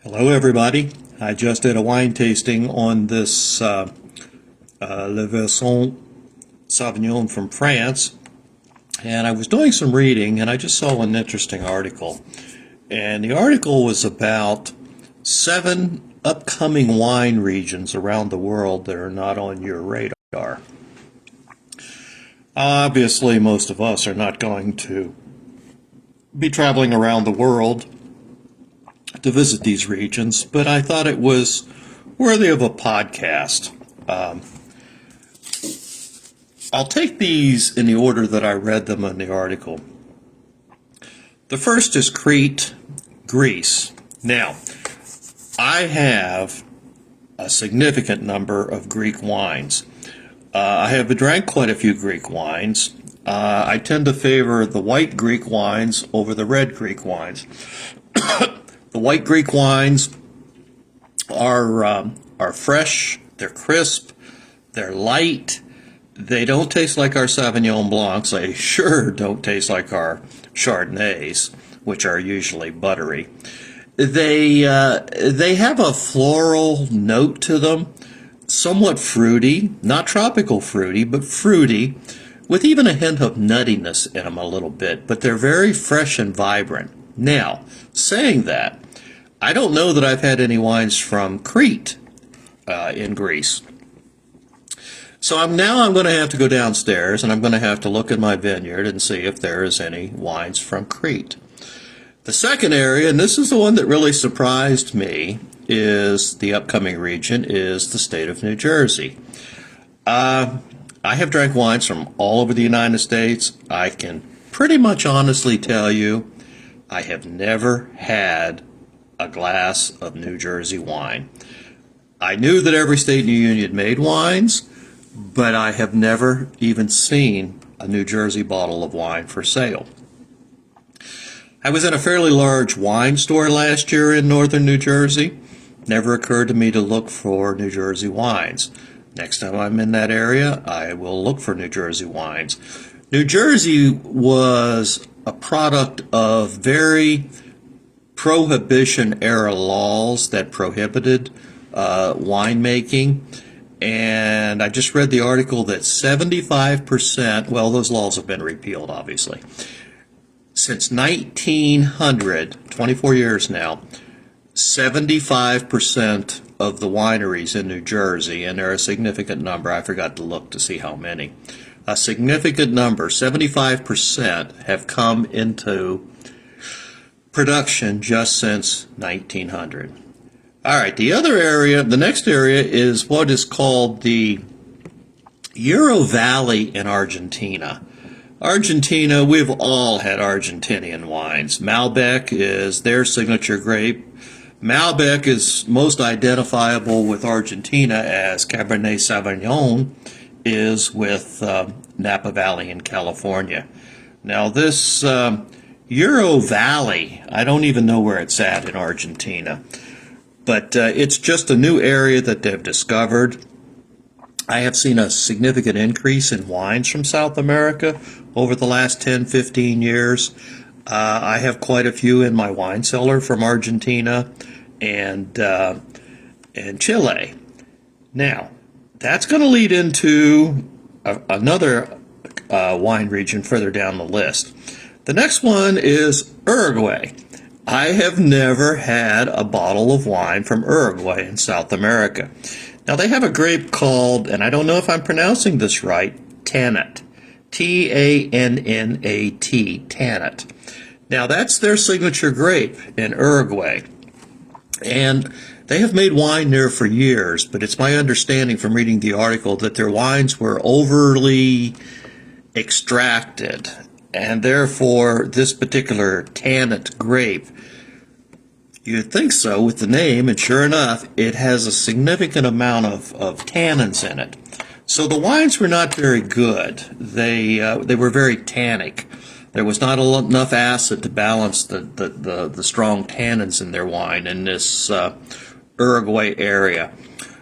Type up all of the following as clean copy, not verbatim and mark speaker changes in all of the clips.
Speaker 1: Hello, everybody. I just did a wine tasting on this Le Verson Sauvignon from France, and I was doing some reading, and I just saw an interesting article. And the article was about 7 upcoming wine regions around the world that are not on your radar. Obviously, most of us are not going to be traveling around the world to visit these regions, but I thought it was worthy of a podcast. I'll take these in the order that I read them in the article. The first is Crete, Greece. Now, I have a significant number of Greek wines. I have drank quite a few Greek wines. I tend to favor the white Greek wines over the red Greek wines. The white Greek wines are fresh, they're crisp, they're light, they don't taste like our Sauvignon Blancs, they sure don't taste like our Chardonnays, which are usually buttery. They have a floral note to them, somewhat fruity, not tropical fruity, but fruity, with even a hint of nuttiness in them a little bit, but they're very fresh and vibrant. Now, saying that, I don't know that I've had any wines from Crete in Greece. So I'm going to have to go downstairs and I'm going to have to look at my vineyard and see if there is any wines from Crete. The second area, and this is the one that really surprised me, is the upcoming region, is the state of New Jersey. I have drank wines from all over the United States. I can pretty much honestly tell you I have never had a glass of New Jersey wine. I knew that every state in the Union made wines, but I have never even seen a New Jersey bottle of wine for sale. I was in a fairly large wine store last year in northern New Jersey. Never occurred to me to look for New Jersey wines. Next time I'm in that area, I will look for New Jersey wines. New Jersey was a product of very Prohibition-era laws that prohibited winemaking. And I just read the article that 75%, well, those laws have been repealed, obviously. Since 1900, 24 years now, 75% of the wineries in New Jersey, and there are a significant number, I forgot to look to see how many, a significant number, 75%, have come into production just since 1900. All right, the next area is what is called the Euro Valley in Argentina. Argentina, we've all had Argentinian wines. Malbec is their signature grape. Malbec is most identifiable with Argentina as Cabernet Sauvignon is with Napa Valley in California. Now this Euro Valley, I don't even know where it's at in Argentina, but it's just a new area that they've discovered. I have seen a significant increase in wines from South America over the last 10, 15 years. I have quite a few in my wine cellar from Argentina and Chile. Now, that's going to lead into another wine region further down the list. The next one is Uruguay. I have never had a bottle of wine from Uruguay in South America. Now, they have a grape called, and I don't know if I'm pronouncing this right, Tannat. T-A-N-N-A-T, Tannat. Now, that's their signature grape in Uruguay. And they have made wine there for years, but it's my understanding from reading the article that their wines were overly extracted. And therefore, this particular Tannat grape, you'd think so with the name, and sure enough, it has a significant amount of tannins in it. So the wines were not very good. They were very tannic. There was not enough acid to balance the strong tannins in their wine in this Uruguay area.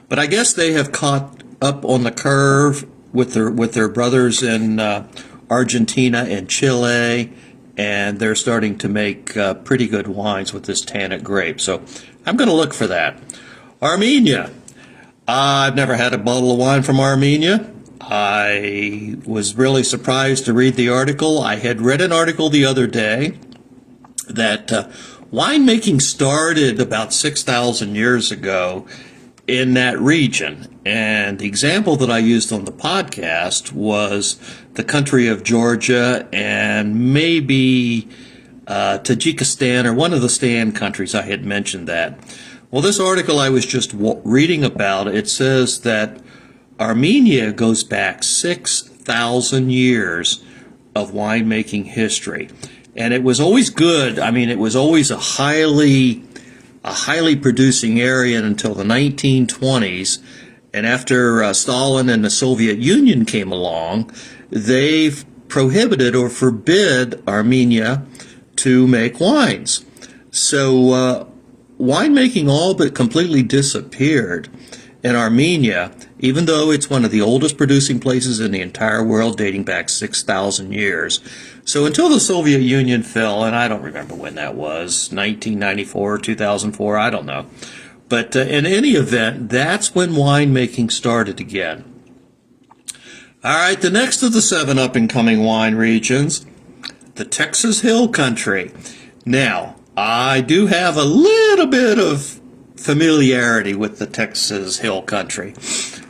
Speaker 1: But I guess they have caught up on the curve with their brothers in Argentina and Chile and they're starting to make pretty good wines with this tannic grape. So I'm going to look for that. Armenia. I've never had a bottle of wine from Armenia. I was really surprised to read the article. I had read an article the other day that winemaking started about 6,000 years ago in that region. And the example that I used on the podcast was the country of Georgia and maybe Tajikistan, or one of the Stan countries. I had mentioned that. Well, this article I was just reading about, it says that Armenia goes back 6,000 years of winemaking history. And it was always good. I mean, it was always a highly producing area until the 1920s. And after Stalin and the Soviet Union came along, they prohibited or forbid Armenia to make wines. So winemaking all but completely disappeared in Armenia, even though it's one of the oldest producing places in the entire world, dating back 6,000 years. So until the Soviet Union fell, and I don't remember when that was, 1994, 2004, I don't know. But in any event, that's when winemaking started again. All right, the next of the 7 up-and-coming wine regions, the Texas Hill Country. Now, I do have a little bit of familiarity with the Texas Hill Country.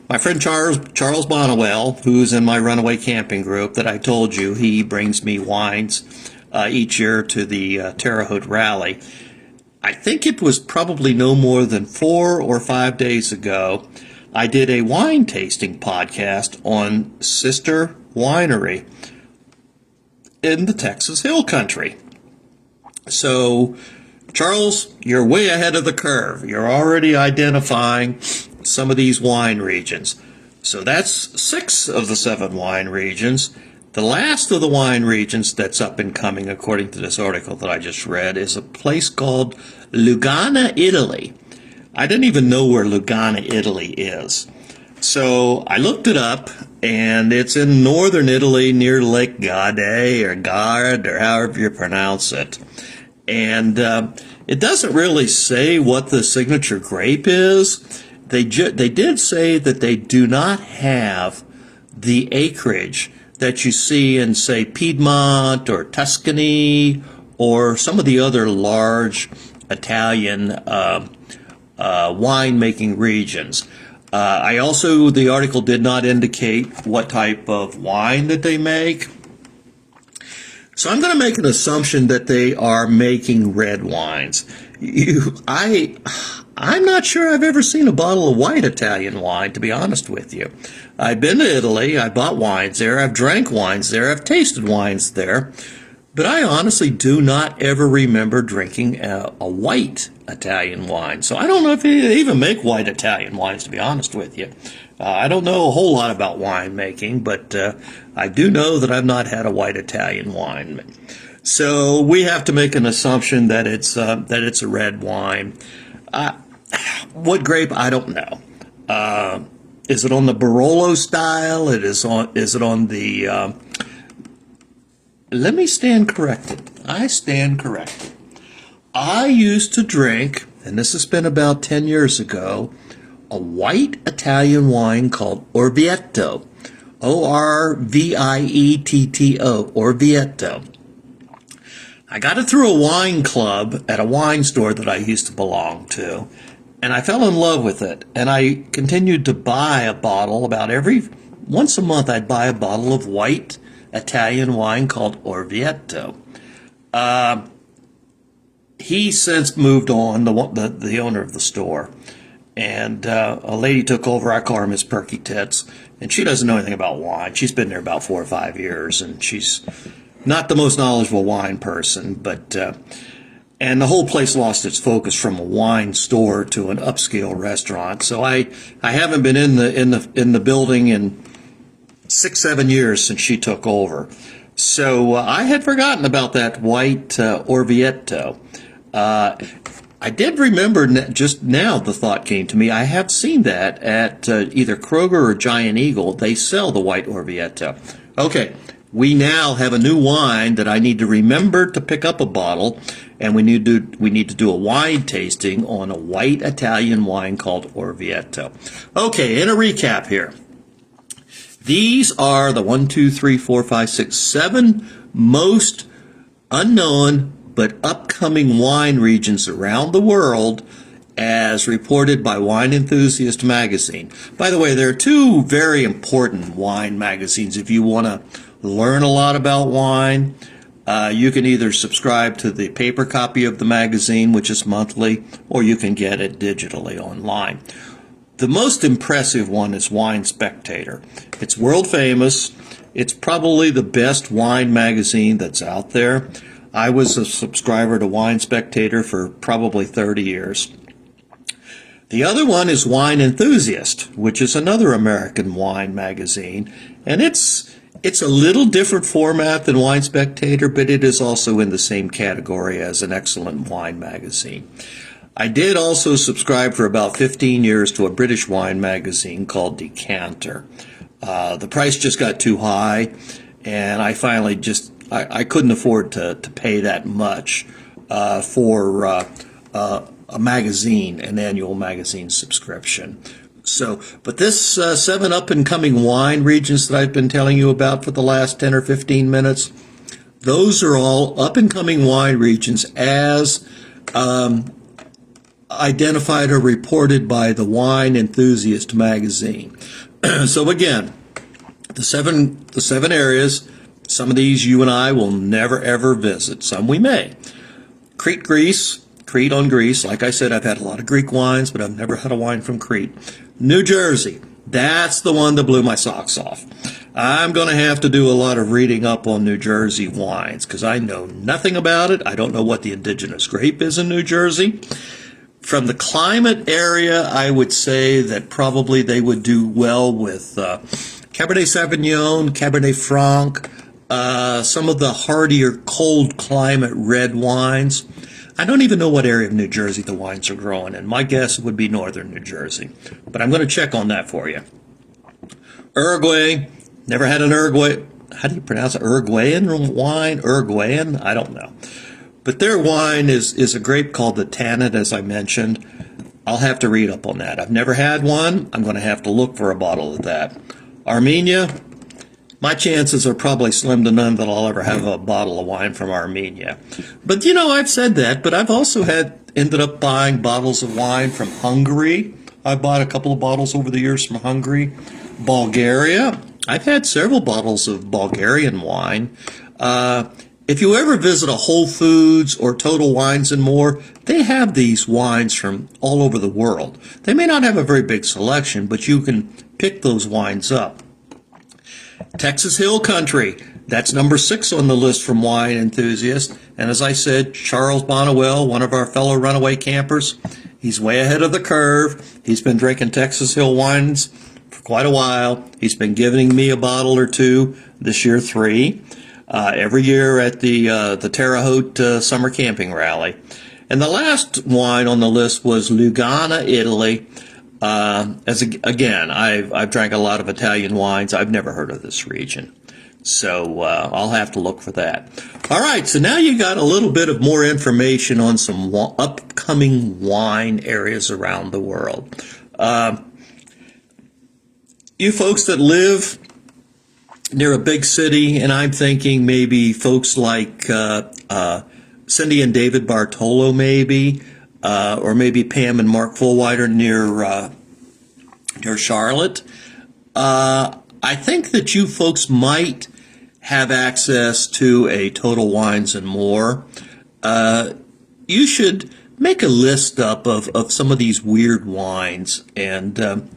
Speaker 1: My friend Charles Bonnewell, who's in my Runaway Camping group that I told you, he brings me wines each year to the Terre Haute Rally. I think it was probably no more than 4 or 5 days ago, I did a wine tasting podcast on Sister Winery in the Texas Hill Country. So, Charles, you're way ahead of the curve. You're already identifying some of these wine regions. So that's 6 of the 7 wine regions. The last of the wine regions that's up and coming, according to this article that I just read, is a place called Lugano, Italy. I didn't even know where Lugano, Italy is. So I looked it up, and it's in northern Italy near Lake Garda or Gard, or however you pronounce it. And it doesn't really say what the signature grape is. They did say that they do not have the acreage that you see in, say, Piedmont or Tuscany or some of the other large Italian winemaking regions. The article did not indicate what type of wine that they make. So I'm going to make an assumption that they are making red wines. I'm not sure I've ever seen a bottle of white Italian wine, to be honest with you. I've been to Italy, I bought wines there, I've drank wines there, I've tasted wines there, but I honestly do not ever remember drinking a white Italian wine. So I don't know if they even make white Italian wines, to be honest with you. I don't know a whole lot about winemaking, but I do know that I've not had a white Italian wine. So we have to make an assumption that it's a red wine. What grape? I don't know. Is it on the Barolo style? Is it on the? Let me stand corrected. I stand corrected. I used to drink, and this has been about 10 years ago, a white Italian wine called Orvieto. Orvietto. Orvieto. I got it through a wine club at a wine store that I used to belong to, and I fell in love with it. And I continued to buy a bottle once a month. I'd buy a bottle of white Italian wine called Orvieto. He since moved on, the owner of the store, and a lady took over. I call her Miss Perky Tits, and she doesn't know anything about wine. She's been there about 4 or 5 years, and she's not the most knowledgeable wine person, but and the whole place lost its focus from a wine store to an upscale restaurant. So I haven't been in the building in 6-7 years since she took over. So I had forgotten about that white Orvieto. I did remember just now, the thought came to me, I have seen that at either Kroger or Giant Eagle. They sell the white Orvieto. Okay, we now have a new wine that I need to remember to pick up a bottle, and we need to do a wine tasting on a white Italian wine called Orvieto. Okay, in a recap here. These are the 7 most unknown but upcoming wine regions around the world as reported by Wine Enthusiast magazine. By the way, there are two very important wine magazines. If you want to learn a lot about wine, you can either subscribe to the paper copy of the magazine, which is monthly, or you can get it digitally online. The most impressive one is Wine Spectator. It's world famous. It's probably the best wine magazine that's out there. I was a subscriber to Wine Spectator for probably 30 years. The other one is Wine Enthusiast, which is another American wine magazine, and it's a little different format than Wine Spectator, but it is also in the same category as an excellent wine magazine. I did also subscribe for about 15 years to a British wine magazine called Decanter. The price just got too high, and I finally I couldn't afford to pay that much for a magazine, an annual magazine subscription. So, but this 7 up-and-coming wine regions that I've been telling you about for the last 10 or 15 minutes, those are all up-and-coming wine regions as identified or reported by the Wine Enthusiast magazine. So again, the seven areas, some of these you and I will never ever visit, some we may. Crete, Greece, Crete on Greece. Like I said, I've had a lot of Greek wines, but I've never had a wine from Crete. New Jersey, that's the one that blew my socks off. I'm going to have to do a lot of reading up on New Jersey wines because I know nothing about it. I don't know what the indigenous grape is in New Jersey. From the climate area, I would say that probably they would do well with Cabernet Sauvignon, Cabernet Franc, some of the hardier cold climate red wines. I don't even know what area of New Jersey the wines are growing in. My guess would be northern New Jersey, but I'm going to check on that for you. Uruguay, never had an Uruguay. How do you pronounce it? Uruguayan wine? Uruguayan? I don't know. But their wine is a grape called the Tannin, as I mentioned. I'll have to read up on that. I've never had one. I'm going to have to look for a bottle of that. Armenia, my chances are probably slim to none that I'll ever have a bottle of wine from Armenia. But, you know, I've said that, but I've also ended up buying bottles of wine from Hungary. I bought a couple of bottles over the years from Hungary. Bulgaria, I've had several bottles of Bulgarian wine. If you ever visit a Whole Foods or Total Wines and More, they have these wines from all over the world. They may not have a very big selection, but you can pick those wines up. Texas Hill Country, that's number 6 on the list from Wine Enthusiast. And as I said, Charles Bonnewell, one of our fellow runaway campers, he's way ahead of the curve. He's been drinking Texas Hill wines for quite a while. He's been giving me a bottle or two, this year 3. Every year at the Terre Haute summer camping rally. And the last wine on the list was Lugana, Italy. Again, I've drank a lot of Italian wines. I've never heard of this region. So I'll have to look for that. All right, so now you got a little bit of more information on some upcoming wine areas around the world. You folks that live near a big city, and I'm thinking maybe folks like Cindy and David Bartolo, maybe, or maybe Pam and Mark Fullwider near Charlotte. I think that you folks might have access to a Total Wines and More. You should make a list up of some of these weird wines, and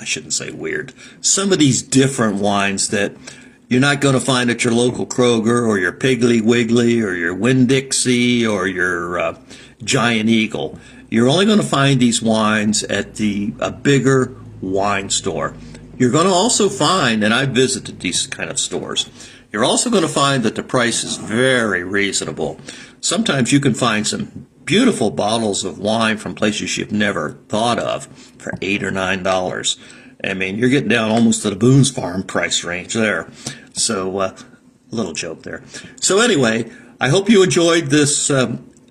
Speaker 1: I shouldn't say weird, some of these different wines that you're not going to find at your local Kroger or your Piggly Wiggly or your Winn-Dixie or your Giant Eagle. You're only going to find these wines at a bigger wine store. You're going to also find, and I've visited these kind of stores, you're also going to find that the price is very reasonable. Sometimes you can find some beautiful bottles of wine from places you've never thought of for $8 or $9. I mean, you're getting down almost to the Boone's Farm price range there. So A little joke there. So anyway, I hope you enjoyed this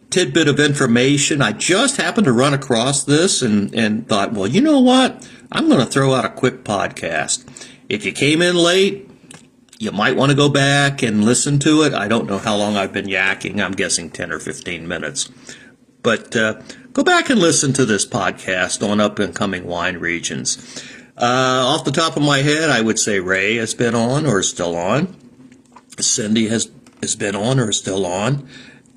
Speaker 1: tidbit of information. I just happened to run across this and thought, well, you know what? I'm going to throw out a quick podcast. If you came in late, you might want to go back and listen to it. I don't know how long I've been yakking. I'm guessing 10 or 15 minutes. But go back and listen to this podcast on up-and-coming wine regions. Off the top of my head, I would say Ray has been on or is still on. Cindy has been on or is still on.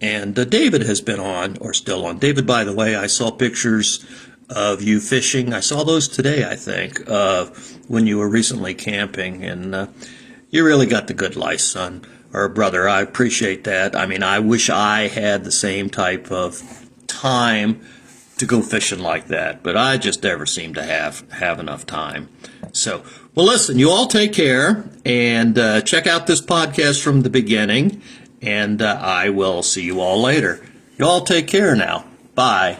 Speaker 1: And David has been on or still on. David, by the way, I saw pictures of you fishing. I saw those today, I think, when you were recently camping. And you really got the good life, son or brother. I appreciate that. I mean, I wish I had the same type of time to go fishing like that, but I just never seem to have enough time. So, well, listen, you all take care and check out this podcast from the beginning, and I will see you all later. You all take care now. Bye.